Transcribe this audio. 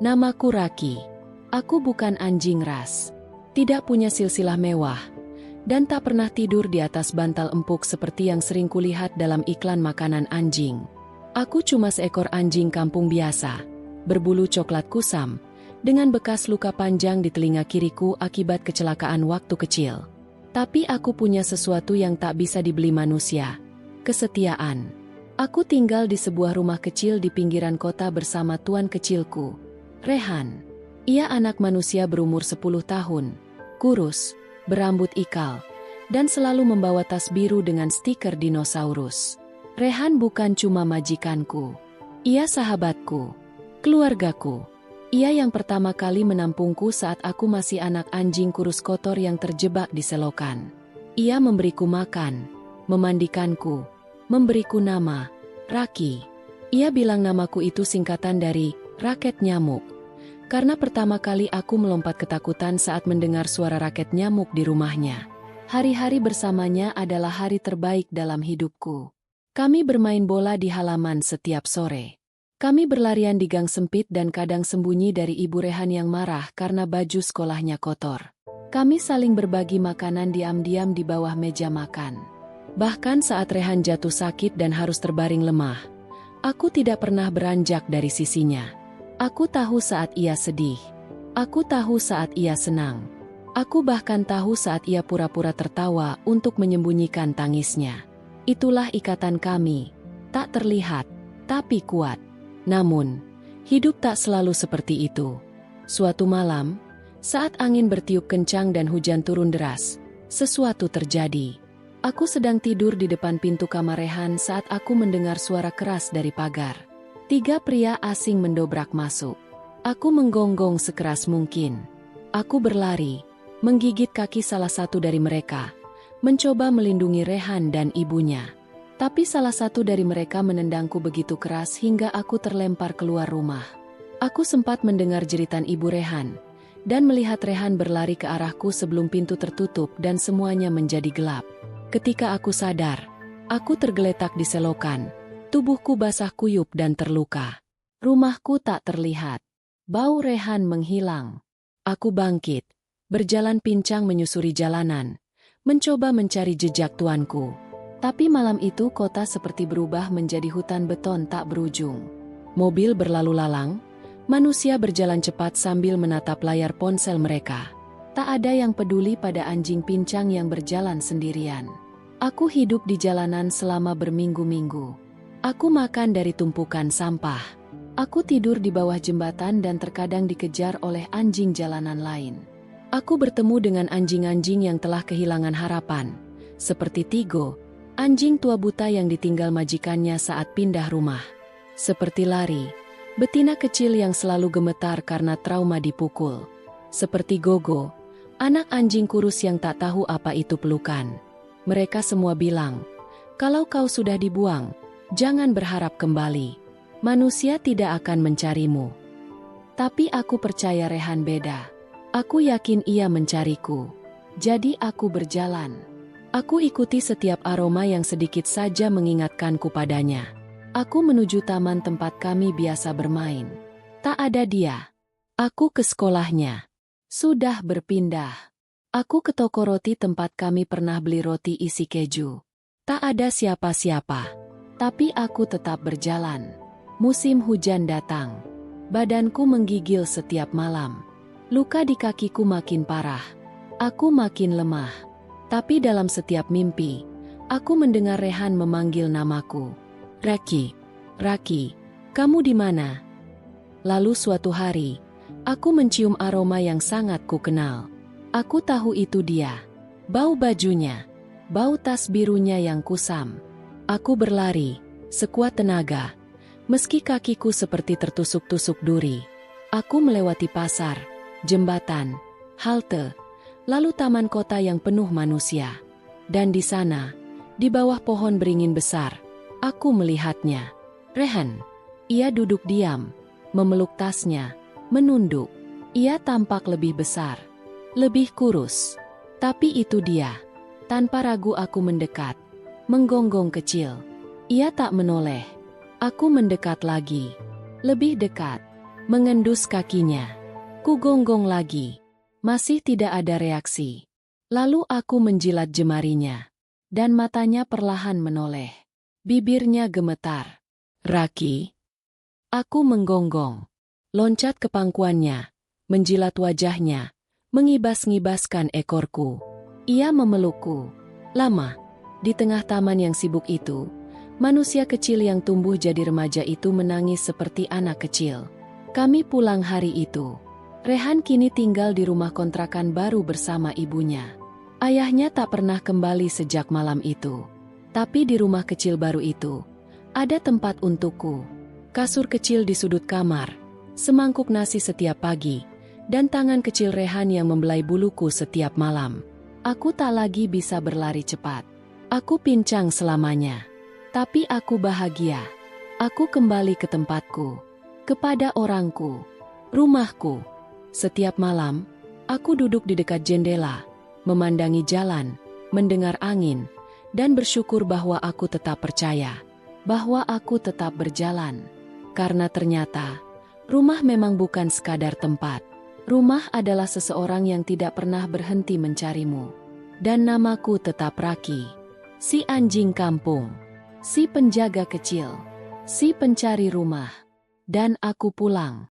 Namaku Raki. Aku bukan anjing ras. Tidak punya silsilah mewah. Dan tak pernah tidur di atas bantal empuk seperti yang sering kulihat dalam iklan makanan anjing. Aku cuma seekor anjing kampung biasa, berbulu coklat kusam, dengan bekas luka panjang di telinga kiriku akibat kecelakaan waktu kecil. Tapi aku punya sesuatu yang tak bisa dibeli manusia. Kesetiaan. Aku tinggal di sebuah rumah kecil di pinggiran kota bersama tuan kecilku, Rehan. Ia anak manusia berumur 10 tahun, kurus, berambut ikal, dan selalu membawa tas biru dengan stiker dinosaurus. Rehan bukan cuma majikanku. Ia sahabatku, keluargaku. Ia yang pertama kali menampungku saat aku masih anak anjing kurus kotor yang terjebak di selokan. Ia memberiku makan, memandikanku, memberiku nama, Raki. Ia bilang namaku itu singkatan dari raket nyamuk. Karena pertama kali aku melompat ketakutan saat mendengar suara raket nyamuk di rumahnya. Hari-hari bersamanya adalah hari terbaik dalam hidupku. Kami bermain bola di halaman setiap sore. Kami berlarian di gang sempit dan kadang sembunyi dari ibu Rehan yang marah karena baju sekolahnya kotor. Kami saling berbagi makanan diam-diam di bawah meja makan. Bahkan saat Rehan jatuh sakit dan harus terbaring lemah, aku tidak pernah beranjak dari sisinya. Aku tahu saat ia sedih. Aku tahu saat ia senang. Aku bahkan tahu saat ia pura-pura tertawa untuk menyembunyikan tangisnya. Itulah ikatan kami. Tak terlihat, tapi kuat. Namun, hidup tak selalu seperti itu. Suatu malam, saat angin bertiup kencang dan hujan turun deras, sesuatu terjadi. Aku sedang tidur di depan pintu kamar Rehan saat aku mendengar suara keras dari pagar. 3 pria asing mendobrak masuk. Aku menggonggong sekeras mungkin. Aku berlari, menggigit kaki salah satu dari mereka, mencoba melindungi Rehan dan ibunya. Tapi salah satu dari mereka menendangku begitu keras hingga aku terlempar keluar rumah. Aku sempat mendengar jeritan ibu Rehan, dan melihat Rehan berlari ke arahku sebelum pintu tertutup dan semuanya menjadi gelap. Ketika aku sadar, aku tergeletak di selokan. Tubuhku basah kuyup dan terluka. Rumahku tak terlihat. Bau Rehan menghilang. Aku bangkit, berjalan pincang menyusuri jalanan, mencoba mencari jejak tuanku. Tapi malam itu kota seperti berubah menjadi hutan beton tak berujung. Mobil berlalu lalang, manusia berjalan cepat sambil menatap layar ponsel mereka. Tak ada yang peduli pada anjing pincang yang berjalan sendirian. Aku hidup di jalanan selama berminggu-minggu. Aku makan dari tumpukan sampah. Aku tidur di bawah jembatan dan terkadang dikejar oleh anjing jalanan lain. Aku bertemu dengan anjing-anjing yang telah kehilangan harapan, seperti Tigo, anjing tua buta yang ditinggal majikannya saat pindah rumah. Seperti Lari, betina kecil yang selalu gemetar karena trauma dipukul. Seperti Gogo, anak anjing kurus yang tak tahu apa itu pelukan. Mereka semua bilang, kalau kau sudah dibuang, jangan berharap kembali. Manusia tidak akan mencarimu. Tapi aku percaya Rehan beda. Aku yakin ia mencariku. Jadi aku berjalan. Aku ikuti setiap aroma yang sedikit saja mengingatkanku padanya. Aku menuju taman tempat kami biasa bermain. Tak ada dia. Aku ke sekolahnya. Sudah berpindah. Aku ke toko roti tempat kami pernah beli roti isi keju. Tak ada siapa-siapa. Tapi aku tetap berjalan. Musim hujan datang. Badanku menggigil setiap malam. Luka di kakiku makin parah. Aku makin lemah. Tapi dalam setiap mimpi, aku mendengar Rehan memanggil namaku. Raki, Raki, kamu di mana? Lalu suatu hari, aku mencium aroma yang sangat kukenal. Aku tahu itu dia. Bau bajunya, bau tas birunya yang kusam. Aku berlari, sekuat tenaga, meski kakiku seperti tertusuk-tusuk duri. Aku melewati pasar, jembatan, halte, lalu taman kota yang penuh manusia. Dan di sana, di bawah pohon beringin besar, aku melihatnya. Rehan. Ia duduk diam, memeluk tasnya, menunduk. Ia tampak lebih besar, lebih kurus. Tapi itu dia. Tanpa ragu aku mendekat. Menggonggong kecil. Ia tak menoleh. Aku mendekat lagi. Lebih dekat. mengendus kakinya. Kugonggong lagi. Masih tidak ada reaksi. Lalu aku menjilat jemarinya. Dan matanya perlahan menoleh. Bibirnya gemetar. Raki. Aku menggonggong. Loncat ke pangkuannya. Menjilat wajahnya. Mengibas-ngibaskan ekorku. Ia memelukku. Lama. Di tengah taman yang sibuk itu, manusia kecil yang tumbuh jadi remaja itu menangis seperti anak kecil. Kami pulang hari itu. Rehan kini tinggal di rumah kontrakan baru bersama ibunya. Ayahnya tak pernah kembali sejak malam itu. Tapi di rumah kecil baru itu, ada tempat untukku. Kasur kecil di sudut kamar, semangkuk nasi setiap pagi, dan tangan kecil Rehan yang membelai buluku setiap malam. Aku tak lagi bisa berlari cepat. Aku pincang selamanya. Tapi aku bahagia. Aku kembali ke tempatku. Kepada orangku. Rumahku. Setiap malam, aku duduk di dekat jendela, memandangi jalan, mendengar angin, dan bersyukur bahwa aku tetap percaya, bahwa aku tetap berjalan. Karena ternyata, rumah memang bukan sekadar tempat. Rumah adalah seseorang yang tidak pernah berhenti mencarimu. Dan namaku tetap Raki. Si anjing kampung. Si penjaga kecil. Si pencari rumah. Dan aku pulang.